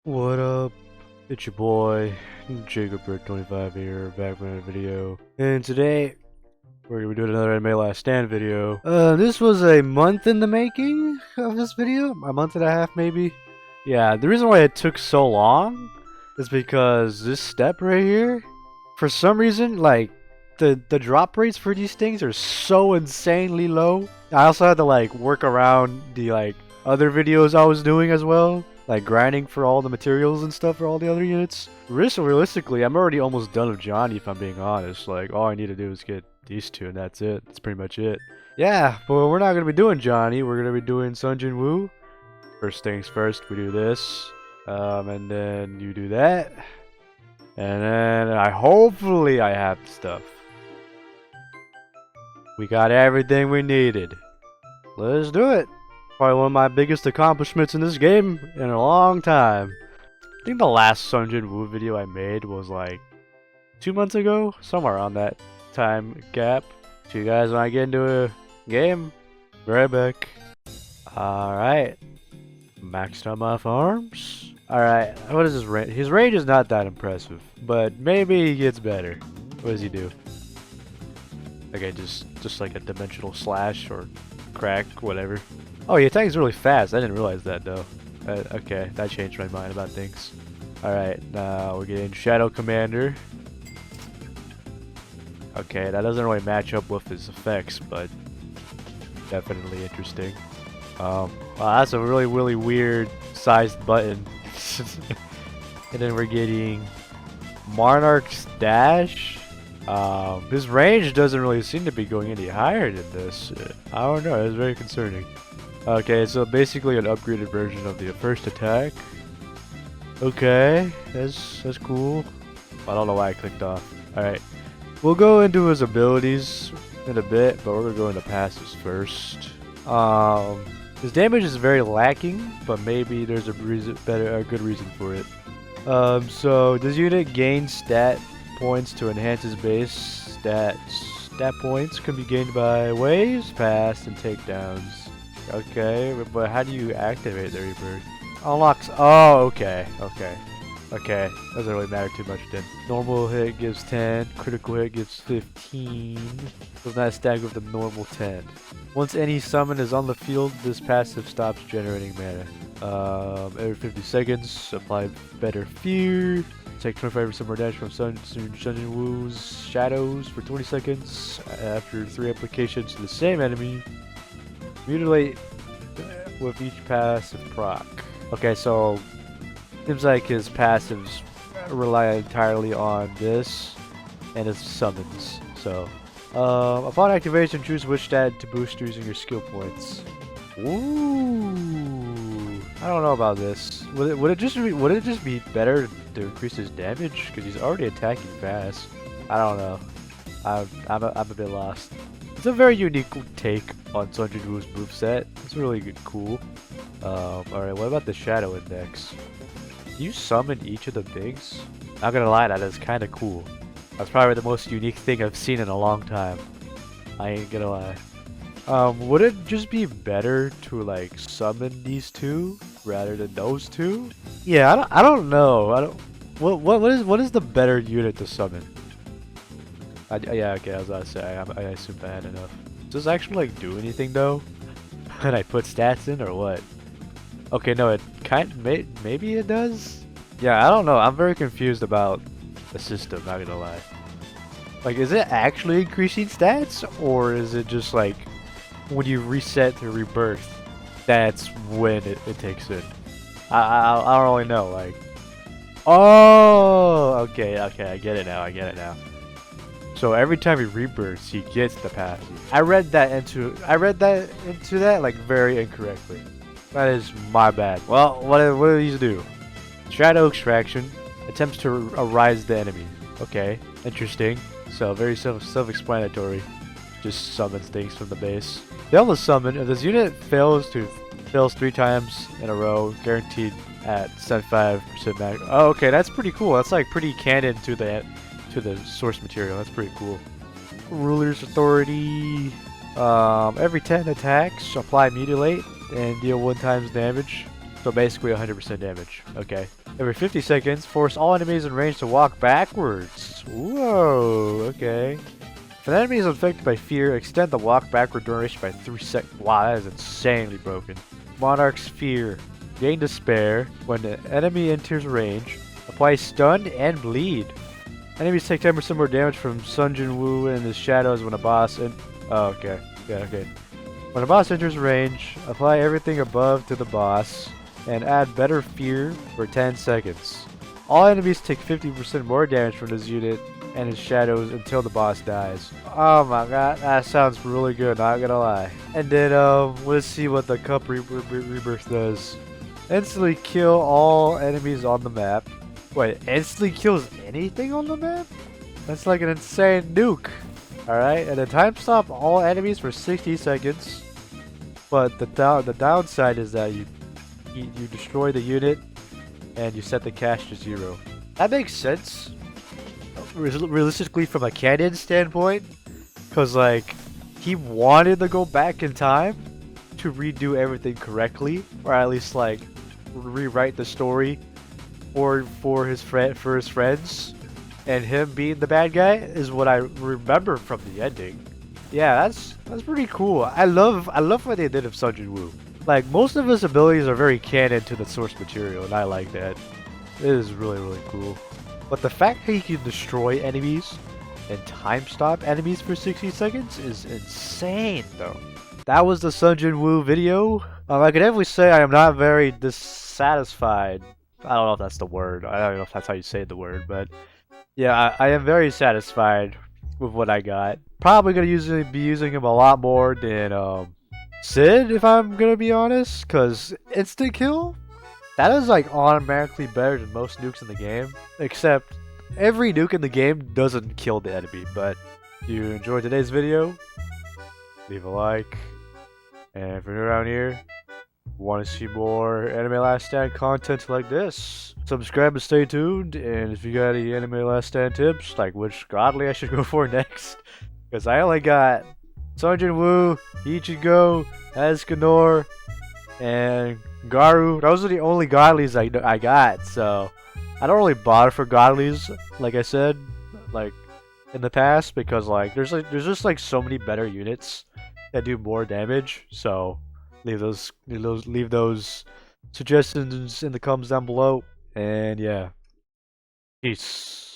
What up? It's your boy, Jacobert25 here, back with another video. And today, we're gonna be doing another anime last stand video. This was a month in the making of this video. A month and a half, maybe. Yeah, the reason why it took so long is because this step right here, for some reason, like, the drop rates for these things are so insanely low. I also had to, like, work around the, like, other videos I was doing as well. Like grinding for all the materials and stuff for all the other units. Realistically, I'm already almost done with Johnny if I'm being honest. Like, all I need to do is get these two and that's it. That's pretty much it. Yeah, but we're not going to be doing Johnny. We're going to be doing Jinwoo. First things first, we do this. And then you do that. And then hopefully I have stuff. We got everything we needed. Let's do it. Probably one of my biggest accomplishments in this game in a long time. I think the last Sun Jinwoo video I made was like 2 months ago, somewhere around that time gap. So you guys want to get into a game? Be right back. Alright. Maxed out my farms. Alright, what is his range? His range is not that impressive, but maybe he gets better. What does he do? Okay, just like a dimensional slash or crack, whatever. Oh, he attacks really fast. I didn't realize that though. Okay, that changed my mind about things. Alright, now we're getting Shadow Commander. Okay, that doesn't really match up with his effects, but definitely interesting. Wow, that's a really weird sized button. And then we're getting Monarch's Dash. His range doesn't really seem to be going any higher than this. I don't know, it's very concerning. Okay, so basically an upgraded version of the first attack. Okay, that's cool. I don't know why I clicked off. Alright, we'll go into his abilities in a bit, but we're gonna go into passives first. His damage is very lacking, but maybe there's a good reason for it. So this unit gains stat points to enhance his base stats. Stat points can be gained by waves, pass, and takedowns. Okay, but how do you activate the rebirth? Unlocks. Oh, okay. Doesn't really matter too much then. Normal hit gives 10, critical hit gives 15. Does not stack with the normal 10. Once any summon is on the field, this passive stops generating mana. Every 50 seconds, apply Better Fear. Take 25% more damage from Sun Jinwoo's shadows for 20 seconds. After 3 applications to the same enemy, mutilate with each passive proc. Okay, so seems like his passives rely entirely on this and his summons. So, upon activation, choose which stat to boost using your skill points. Ooh, I don't know about this. Would it just be better to increase his damage because he's already attacking fast? I don't know. I'm a bit lost. It's a very unique take on Sun Jinwoo's moveset. It's really good, cool. Alright, what about the Shadow Index? You summon each of the bigs? Not gonna lie, that is kinda cool. That's probably the most unique thing I've seen in a long time. I ain't gonna lie. Would it just be better to like summon these two rather than those two? Yeah, I don't know. What is the better unit to summon? Yeah, okay, I was about to say, I assumed I had enough. Does this actually like do anything though? When I put stats in or what? Okay, no, it maybe it does? Yeah, I don't know, I'm very confused about the system, not gonna lie. Like, is it actually increasing stats? Or is it just like, when you reset the rebirth, that's when it takes in? I don't really know, like... Oh! Okay, I get it now. So every time he rebirths, he gets the passive. I read that into that like very incorrectly. That is my bad. Well, what do these do? Shadow extraction attempts to arise the enemy. Okay, interesting. So very self-explanatory. Just summons things from the base. Fail to summon. If this unit fails 3 times in a row, guaranteed at 75% max. Oh, okay, that's pretty cool. That's like pretty canon to the source material. That's pretty cool. Ruler's Authority. Every 10 attacks, apply Mutilate and deal 1 times damage. So basically 100% damage. Okay. Every 50 seconds, force all enemies in range to walk backwards. Whoa, okay. If an enemy is infected by fear, extend the walk backward duration by 3 seconds. Wow, that is insanely broken. Monarch's Fear. Gain Despair. When the enemy enters range, apply stun and bleed. Enemies take 10% more damage from Jinwoo and his shadows when a boss oh, okay. Yeah, okay. When a boss enters range, apply everything above to the boss and add Better Fear for 10 seconds. All enemies take 50% more damage from this unit and his shadows until the boss dies. Oh my god, that sounds really good, not gonna lie. And then, let's see what the Cup Rebirth does. Instantly kill all enemies on the map. Wait, instantly kills anything on the map? That's like an insane nuke. Alright, and then time stop all enemies for 60 seconds. But the downside is that you destroy the unit and you set the cache to 0. That makes sense. Realistically from a canon standpoint. Because like, he wanted to go back in time to redo everything correctly. Or at least like, rewrite the story for his friends, and him being the bad guy is what I remember from the ending. Yeah, that's pretty cool. I love what they did of Jinwoo. Like most of his abilities are very canon to the source material, and I like that. It is really cool. But the fact that he can destroy enemies and time stop enemies for 60 seconds is insane, though. That was the Jinwoo video. I can definitely say I am not very dissatisfied. I don't know if that's the word. I don't know if that's how you say the word, but yeah, I am very satisfied with what I got. Probably gonna be using him a lot more than Sid, if I'm gonna be honest, cause instant kill, that is like automatically better than most nukes in the game. Except every nuke in the game doesn't kill the enemy. But if you enjoyed today's video, leave a like, and if you're new around here, want to see more Anime Last Stand content like this, subscribe and stay tuned. And if you got any Anime Last Stand tips, like which godly I should go for next, because I only got Jinwoo, Ichigo, Escanor, and Garu. Those are the only godlies I got, so I don't really bother for godlies, like I said, like in the past, because like there's just like so many better units that do more damage. So leave those suggestions in the comments down below, and yeah, peace.